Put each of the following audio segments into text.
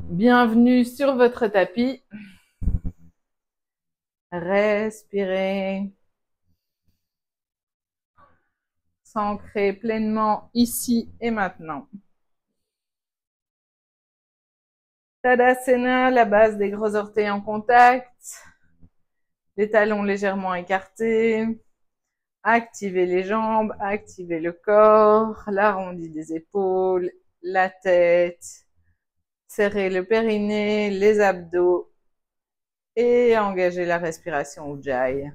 Bienvenue sur votre tapis. Respirez. S'ancrer pleinement ici et maintenant. Tadasana, la base des gros orteils en contact. Les talons légèrement écartés. Activez les jambes, activez le corps, l'arrondi des épaules, la tête. Serrez le périnée, les abdos et engagez la respiration Ujjayi.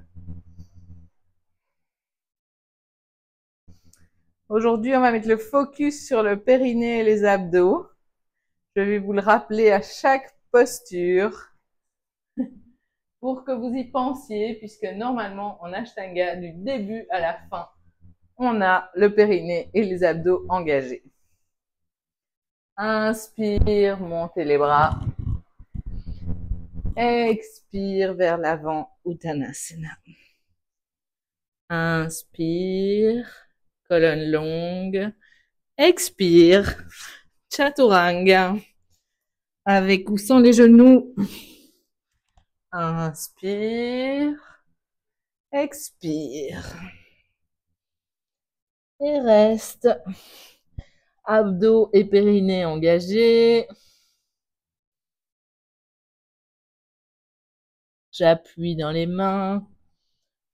Aujourd'hui, on va mettre le focus sur le périnée et les abdos. Je vais vous le rappeler à chaque posture pour que vous y pensiez, puisque normalement, en Ashtanga, du début à la fin, on a le périnée et les abdos engagés. Inspire, montez les bras. Expire vers l'avant, Uttanasana. Inspire, colonne longue. Expire, Chaturanga. Avec ou sans les genoux. Inspire, expire. Et reste. Abdos et périnée engagés. J'appuie dans les mains.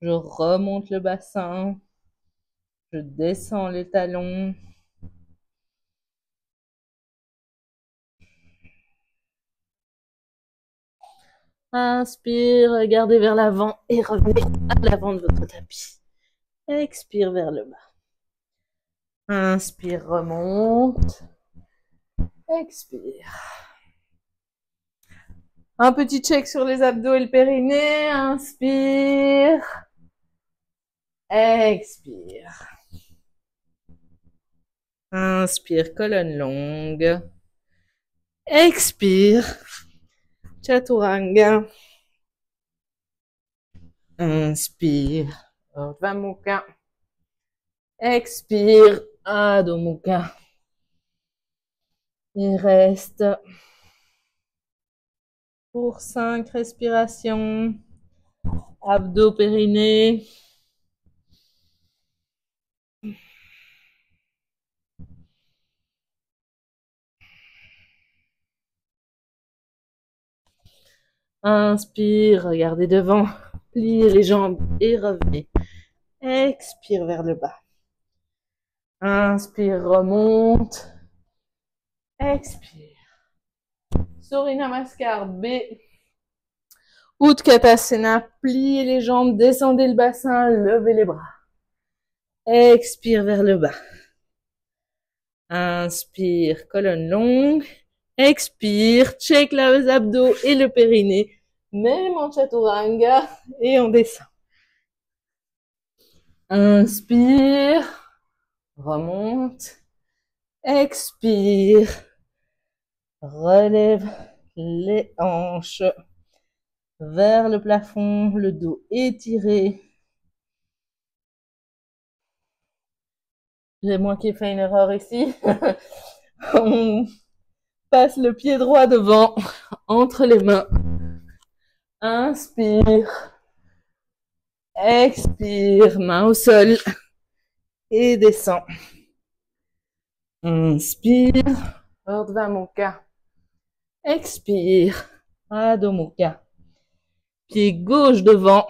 Je remonte le bassin. Je descends les talons. Inspire, regardez vers l'avant et revenez à l'avant de votre tapis. Expire vers le bas. Inspire, remonte. Expire. Un petit check sur les abdos et le périnée. Inspire. Expire. Inspire, colonne longue. Expire. Chaturanga. Inspire. Urdhva Mukha. Expire. Adho Mukha. Et reste pour 5 respirations. Abdos, périnée. Inspire, regardez devant. Pliez les jambes et revenez. Expire vers le bas. Inspire, remonte. Expire. Surya Namaskar B. Utkatasana, pliez les jambes, descendez le bassin, levez les bras. Expire vers le bas. Inspire, colonne longue. Expire, check les abdos et le périnée. Même en chaturanga et on descend. Inspire, remonte. Expire, relève les hanches vers le plafond, le dos étiré. C'est moi qui ai fait une erreur ici. On passe le pied droit devant, entre les mains. Inspire. Expire, main au sol. Et descend. Inspire. Urdhva Mukha. Expire. Adho Mukha. Pied gauche devant.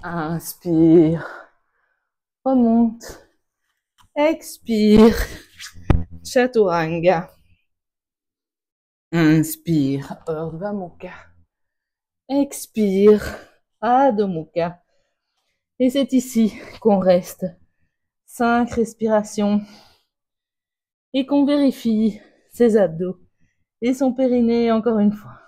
Inspire. Remonte. Expire. Chaturanga. Inspire. Urdhva Mukha. Expire. Adho Mukha. Et c'est ici qu'on reste. 5 respirations. Et qu'on vérifie ses abdos et son périnée encore une fois.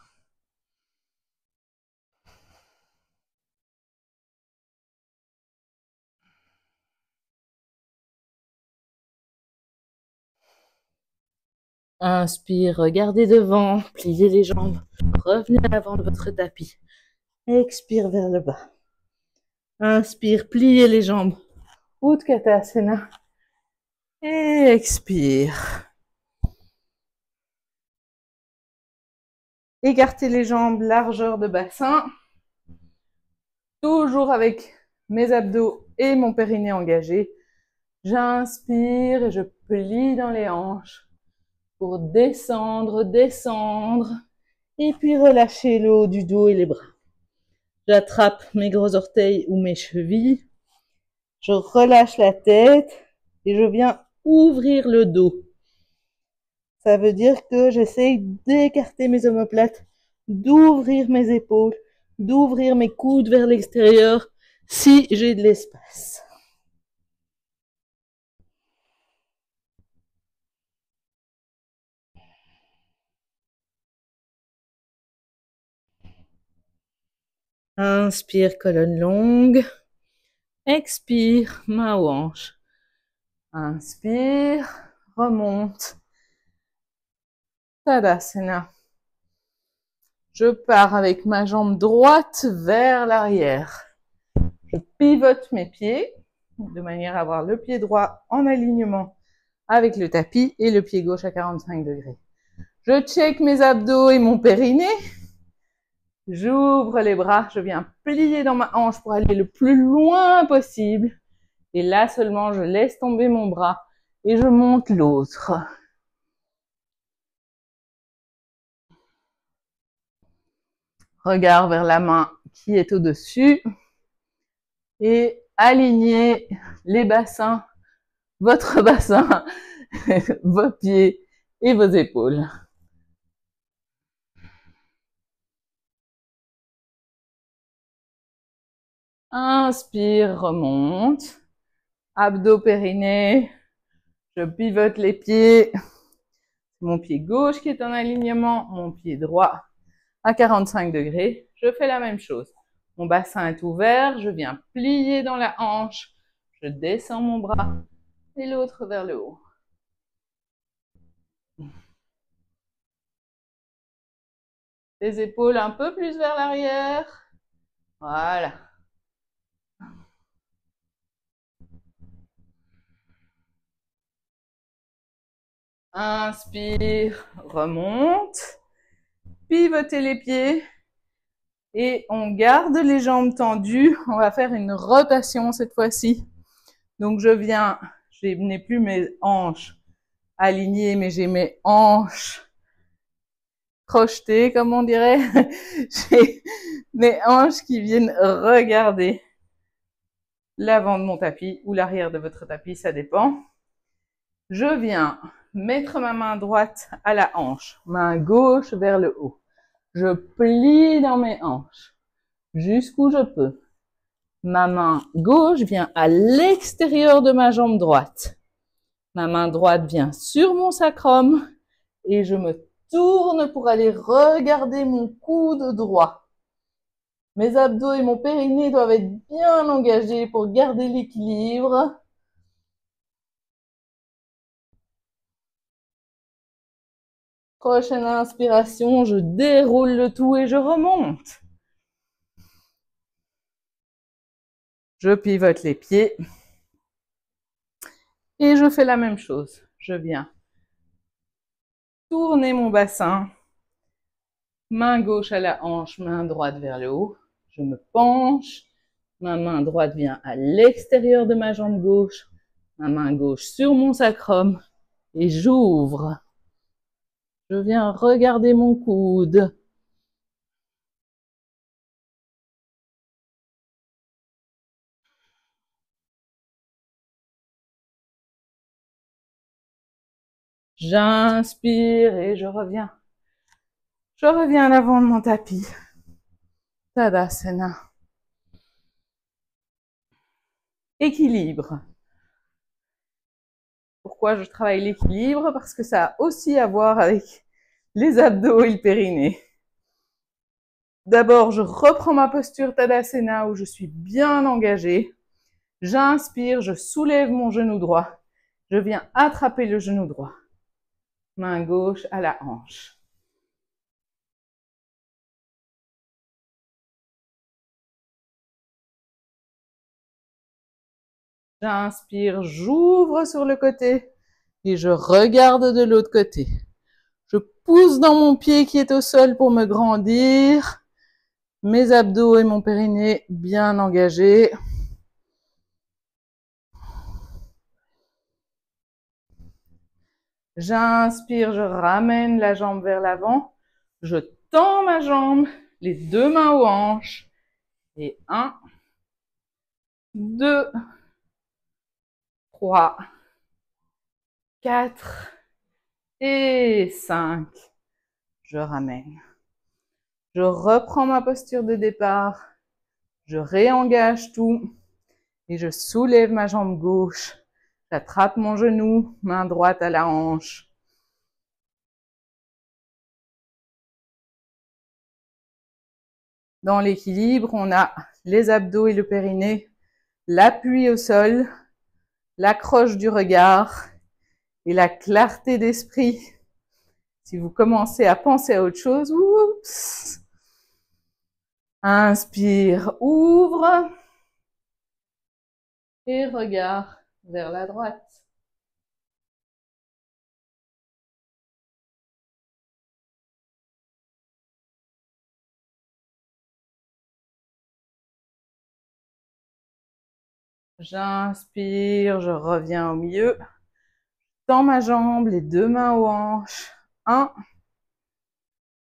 Inspire, regardez devant, pliez les jambes, revenez à l'avant de votre tapis. Expire vers le bas. Inspire, pliez les jambes. Utkatasana. Et expire. Écarter les jambes, largeur de bassin. Toujours avec mes abdos et mon périnée engagé. J'inspire et je plie dans les hanches pour descendre, descendre. Et puis relâcher le haut du dos et les bras. J'attrape mes gros orteils ou mes chevilles. Je relâche la tête et je viens ouvrir le dos. Ça veut dire que j'essaye d'écarter mes omoplates, d'ouvrir mes épaules, d'ouvrir mes coudes vers l'extérieur si j'ai de l'espace. Inspire, colonne longue. Expire, main aux hanches. Inspire, remonte. Tadasana. Je pars avec ma jambe droite vers l'arrière. Je pivote mes pieds de manière à avoir le pied droit en alignement avec le tapis et le pied gauche à 45 degrés. Je check mes abdos et mon périnée. J'ouvre les bras, je viens plier dans ma hanche pour aller le plus loin possible. Et là seulement, je laisse tomber mon bras et je monte l'autre. Regard vers la main qui est au-dessus. Et alignez les bassins, votre bassin, vos pieds et vos épaules. Inspire, remonte. Abdos, périnée. Je pivote les pieds. Mon pied gauche qui est en alignement, mon pied droit à 45 degrés. Je fais la même chose. Mon bassin est ouvert, je viens plier dans la hanche. Je descends mon bras et l'autre vers le haut. Les épaules un peu plus vers l'arrière. Voilà. Inspire, remonte. Pivotez les pieds. Et on garde les jambes tendues. On va faire une rotation cette fois-ci. Donc je n'ai plus mes hanches alignées, mais j'ai mes hanches crochetées, comme on dirait. J'ai mes hanches qui viennent regarder l'avant de mon tapis ou l'arrière de votre tapis, ça dépend. Je viens mettre ma main droite à la hanche, main gauche vers le haut. Je plie dans mes hanches jusqu'où je peux. Ma main gauche vient à l'extérieur de ma jambe droite. Ma main droite vient sur mon sacrum et je me tourne pour aller regarder mon coude droit. Mes abdos et mon périnée doivent être bien engagés pour garder l'équilibre. Prochaine inspiration, je déroule le tout et je remonte. Je pivote les pieds. Et je fais la même chose. Je viens tourner mon bassin. Main gauche à la hanche, main droite vers le haut. Je me penche. Ma main droite vient à l'extérieur de ma jambe gauche. Ma main gauche sur mon sacrum. Et j'ouvre. Je viens regarder mon coude. J'inspire et je reviens. Je reviens à l'avant de mon tapis. Tadasana. Équilibre. Pourquoi je travaille l'équilibre? Parce que ça a aussi à voir avec les abdos et le périnée. D'abord, je reprends ma posture Tadasana où je suis bien engagée. J'inspire, je soulève mon genou droit. Je viens attraper le genou droit. Main gauche à la hanche. J'inspire, j'ouvre sur le côté et je regarde de l'autre côté. Je pousse dans mon pied qui est au sol pour me grandir. Mes abdos et mon périnée bien engagés. J'inspire, je ramène la jambe vers l'avant. Je tends ma jambe, les deux mains aux hanches. Et 1, 2, 3, 4 et 5. Je ramène. Je reprends ma posture de départ. Je réengage tout. Et je soulève ma jambe gauche. J'attrape mon genou, main droite à la hanche. Dans l'équilibre, on a les abdos et le périnée, l'appui au sol, l'accroche du regard et la clarté d'esprit. Si vous commencez à penser à autre chose, oups. Inspire, ouvre et regard vers la droite. J'inspire, je reviens au milieu. Tends ma jambe, les deux mains aux hanches. 1,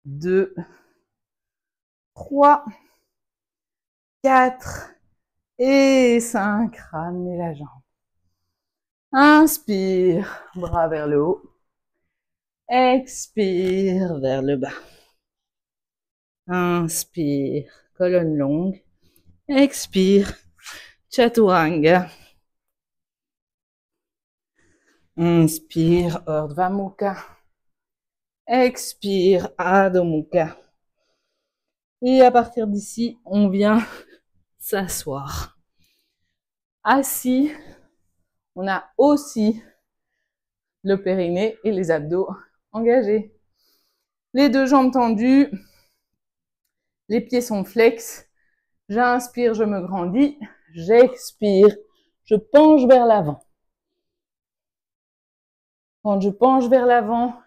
2, 3, 4 et 5. Ramenez la jambe. Inspire, bras vers le haut. Expire vers le bas. Inspire, colonne longue. Expire, chaturanga. Inspire, Urdhva Mukha. Expire, Adho Mukha. Et à partir d'ici, on vient s'asseoir. Assis, on a aussi le périnée et les abdos engagés. Les deux jambes tendues, les pieds sont flex. J'inspire, je me grandis. J'expire, je penche vers l'avant. Quand je penche vers l'avant,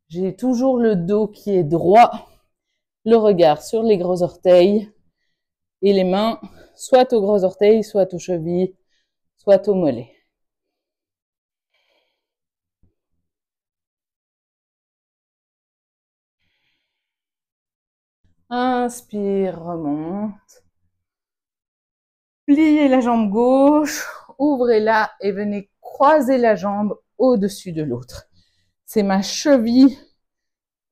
j'ai toujours le dos qui est droit, le regard sur les gros orteils et les mains soit aux gros orteils, soit aux chevilles, soit aux mollets. Inspire, remonte. Pliez la jambe gauche, ouvrez-la et venez croiser la jambe au-dessus de l'autre. C'est ma cheville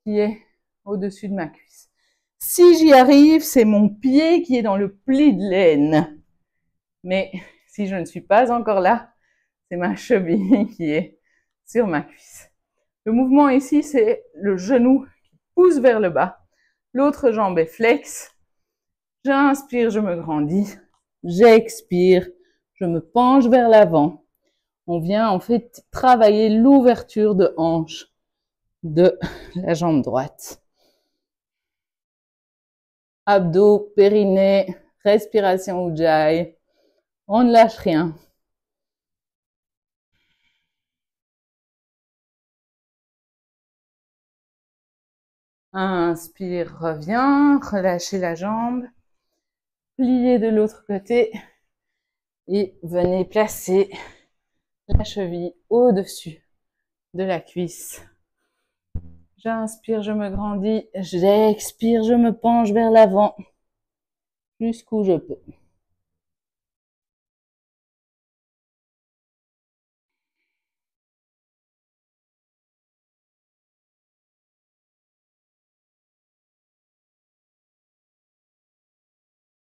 qui est au-dessus de ma cuisse. Si j'y arrive, c'est mon pied qui est dans le pli de l'aine. Mais si je ne suis pas encore là, c'est ma cheville qui est sur ma cuisse. Le mouvement ici, c'est le genou qui pousse vers le bas. L'autre jambe est flex. J'inspire, je me grandis. J'expire, je me penche vers l'avant. On vient en fait travailler l'ouverture de hanche de la jambe droite. Abdos, périnée, respiration Ujjayi. On ne lâche rien. Inspire, reviens, relâchez la jambe. Pliez de l'autre côté et venez placer la cheville au-dessus de la cuisse. J'inspire, je me grandis. J'expire, je me penche vers l'avant jusqu'où je peux.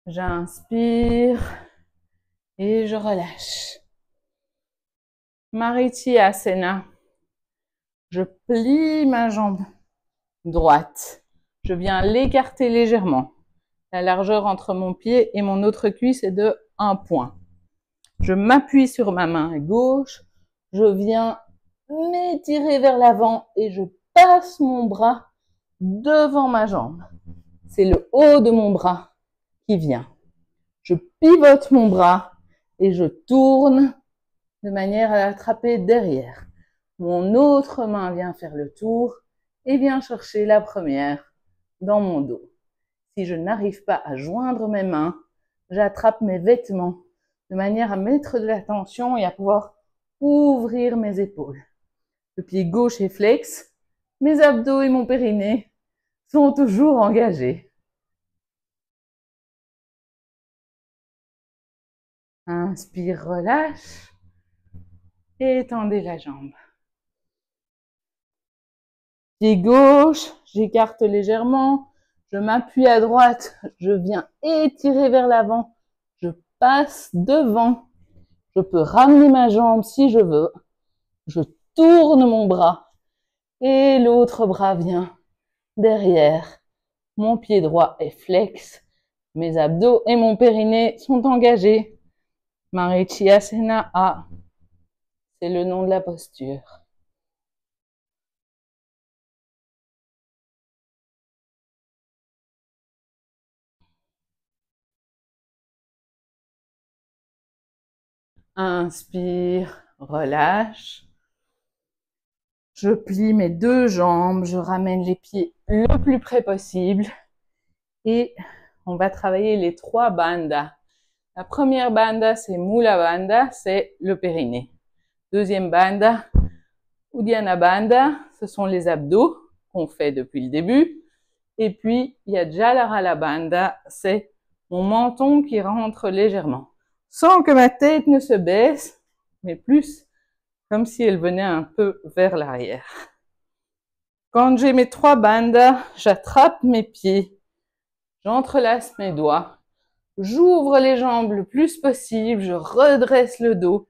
J'inspire et je relâche. Marityasana. Je plie ma jambe droite. Je viens l'écarter légèrement. La largeur entre mon pied et mon autre cuisse est de 1 point. Je m'appuie sur ma main gauche. Je viens m'étirer vers l'avant et je passe mon bras devant ma jambe. C'est le haut de mon bras qui vient. Je pivote mon bras et je tourne de manière à l'attraper derrière. Mon autre main vient faire le tour et viens chercher la première dans mon dos. Si je n'arrive pas à joindre mes mains, j'attrape mes vêtements de manière à mettre de la tension et à pouvoir ouvrir mes épaules. Le pied gauche est flex, mes abdos et mon périnée sont toujours engagés. Inspire, relâche et étendez la jambe. Pied gauche, j'écarte légèrement, je m'appuie à droite, je viens étirer vers l'avant, je passe devant, je peux ramener ma jambe si je veux, je tourne mon bras et l'autre bras vient derrière. Mon pied droit est flex, mes abdos et mon périnée sont engagés. Marichyasana, c'est le nom de la posture. Inspire, relâche. Je plie mes deux jambes, je ramène les pieds le plus près possible et on va travailler les 3 bandhas. La première bandha, c'est Mula Bandha, c'est le périnée. Deuxième bandha, Uddiyana Bandha, ce sont les abdos qu'on fait depuis le début. Et puis, il y a Jalarala Bandha, c'est mon menton qui rentre légèrement. Sans que ma tête ne se baisse, mais plus comme si elle venait un peu vers l'arrière. Quand j'ai mes 3 bandhas, j'attrape mes pieds, j'entrelace mes doigts, j'ouvre les jambes le plus possible, je redresse le dos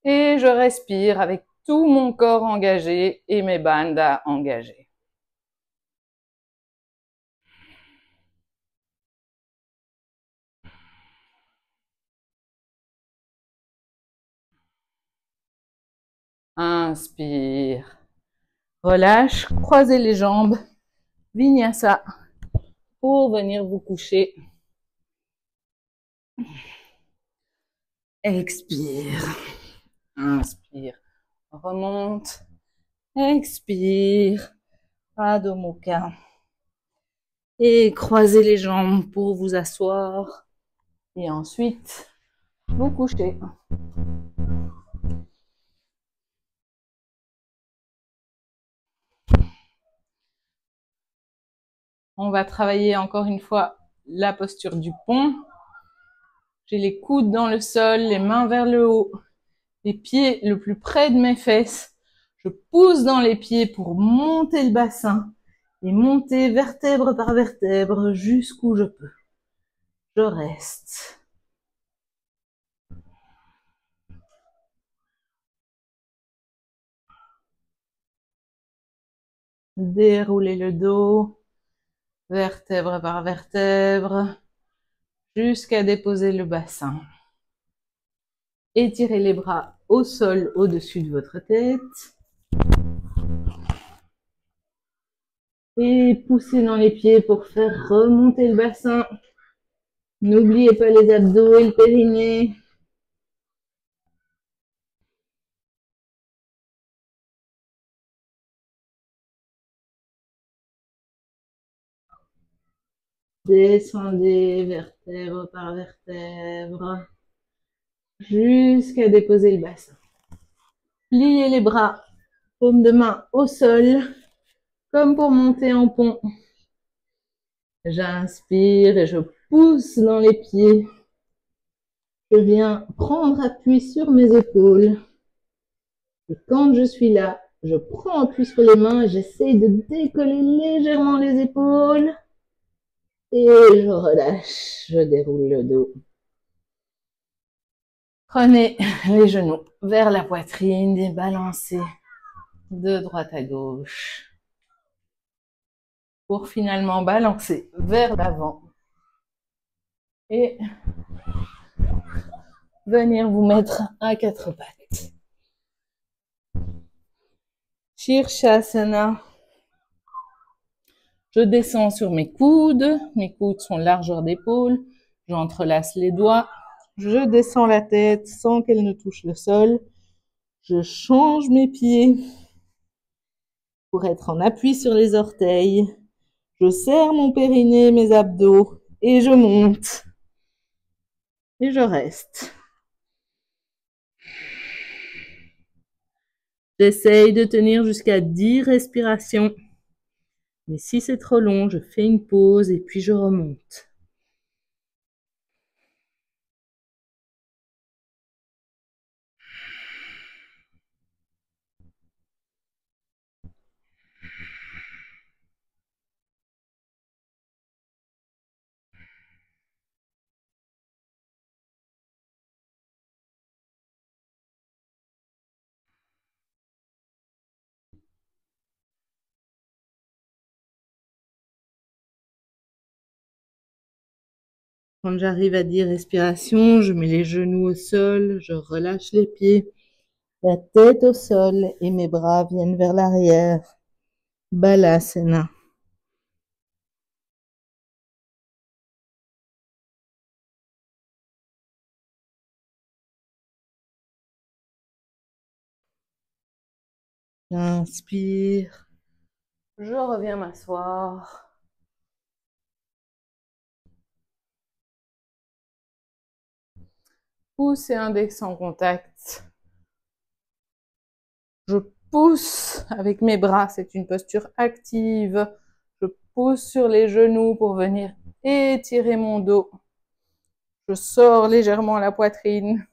et je respire avec tout mon corps engagé et mes bandhas engagés. Inspire. Relâche, croisez les jambes. Vinyasa pour venir vous coucher. Expire. Inspire. Remonte. Expire. Adho Mukha. Et croisez les jambes pour vous asseoir. Et ensuite, vous couchez. On va travailler encore une fois la posture du pont. J'ai les coudes dans le sol, les mains vers le haut, les pieds le plus près de mes fesses. Je pousse dans les pieds pour monter le bassin et monter vertèbre par vertèbre jusqu'où je peux. Je reste. Déroulez le dos, vertèbre par vertèbre, jusqu'à déposer le bassin. Étirez les bras au sol au-dessus de votre tête. Et poussez dans les pieds pour faire remonter le bassin. N'oubliez pas les abdos et le périnée. Descendez vertèbre par vertèbre jusqu'à déposer le bassin. Pliez les bras, paume de main au sol, comme pour monter en pont. J'inspire et je pousse dans les pieds. Je viens prendre appui sur mes épaules. Et quand je suis là, je prends appui sur les mains et j'essaye de décoller légèrement les épaules. Et je relâche, je déroule le dos. Prenez les genoux vers la poitrine et balancez de droite à gauche. Pour finalement balancer vers l'avant. Et venir vous mettre à 4 pattes. Shirshasana. Je descends sur mes coudes sont largeur d'épaule, j'entrelace les doigts, je descends la tête sans qu'elle ne touche le sol, je change mes pieds pour être en appui sur les orteils. Je serre mon périnée, mes abdos et je monte. Et je reste. J'essaye de tenir jusqu'à 10 respirations. Mais si c'est trop long, je fais une pause et puis je remonte. Quand j'arrive à 10 respirations, je mets les genoux au sol, je relâche les pieds, la tête au sol et mes bras viennent vers l'arrière. Balasana. J'inspire. Je reviens m'asseoir. Pouce et index en contact. Je pousse avec mes bras, c'est une posture active. Je pousse sur les genoux pour venir étirer mon dos. Je sors légèrement la poitrine.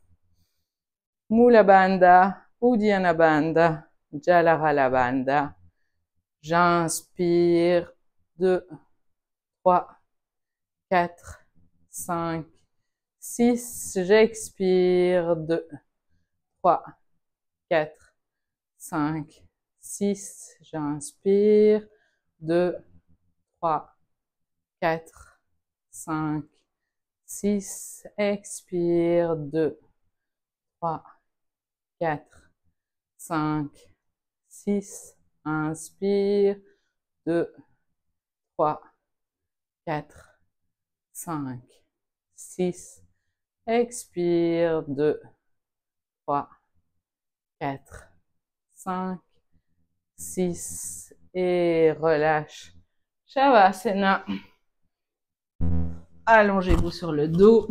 Mula Bandha, Uddiyana Bandha, Jalarala Bandha. J'inspire. 2, 3, 4, 5, 6. J'expire. 2, 3, 4, 5, 6. J'inspire. 2, 3, 4, 5, 6. Expire. 2, 3, 4, 5, 6. Inspire. 2, 3, 4, 5, 6. Expire. 2, 3, 4, 5, 6. Et relâche. Shavasana. Allongez-vous sur le dos.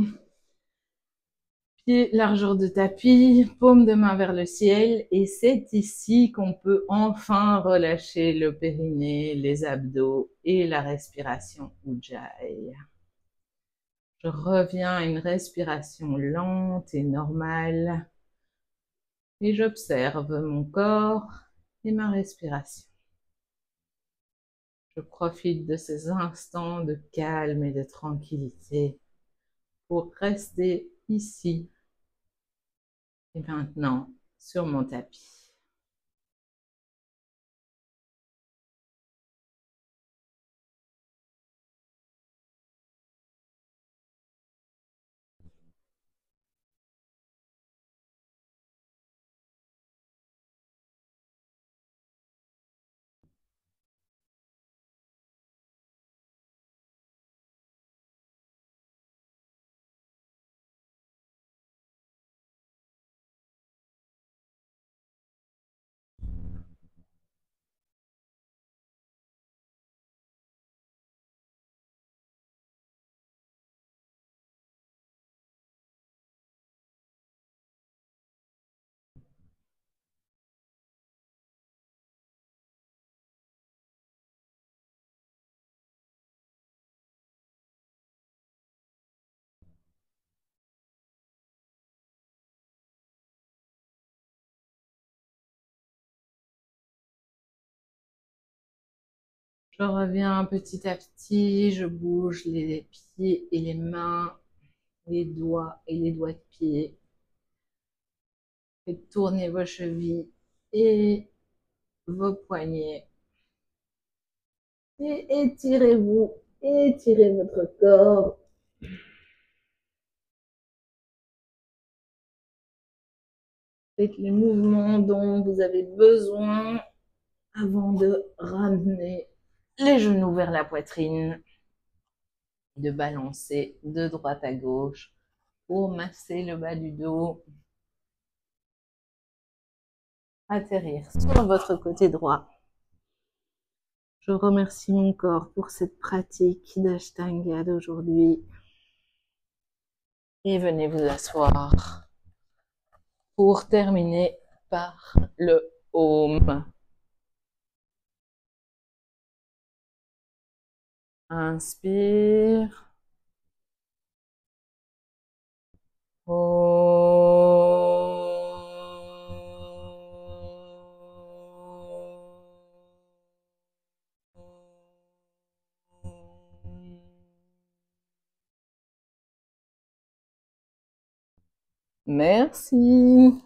Pieds largeur de tapis, paume de main vers le ciel. Et c'est ici qu'on peut enfin relâcher le périnée, les abdos et la respiration Ujjayi. Je reviens à une respiration lente et normale. Et j'observe mon corps et ma respiration. Je profite de ces instants de calme et de tranquillité pour rester ici et maintenant sur mon tapis. Je reviens petit à petit, je bouge les pieds et les mains, les doigts et les doigts de pied. Faites tourner vos chevilles et vos poignets. Et étirez-vous, étirez votre corps. Faites les mouvements dont vous avez besoin avant de ramener les genoux vers la poitrine, de balancer de droite à gauche pour masser le bas du dos, atterrir sur votre côté droit Je remercie mon corps pour cette pratique d'Ashtanga d'aujourd'hui. Et venez vous asseoir pour terminer par le Om. Inspire. Merci.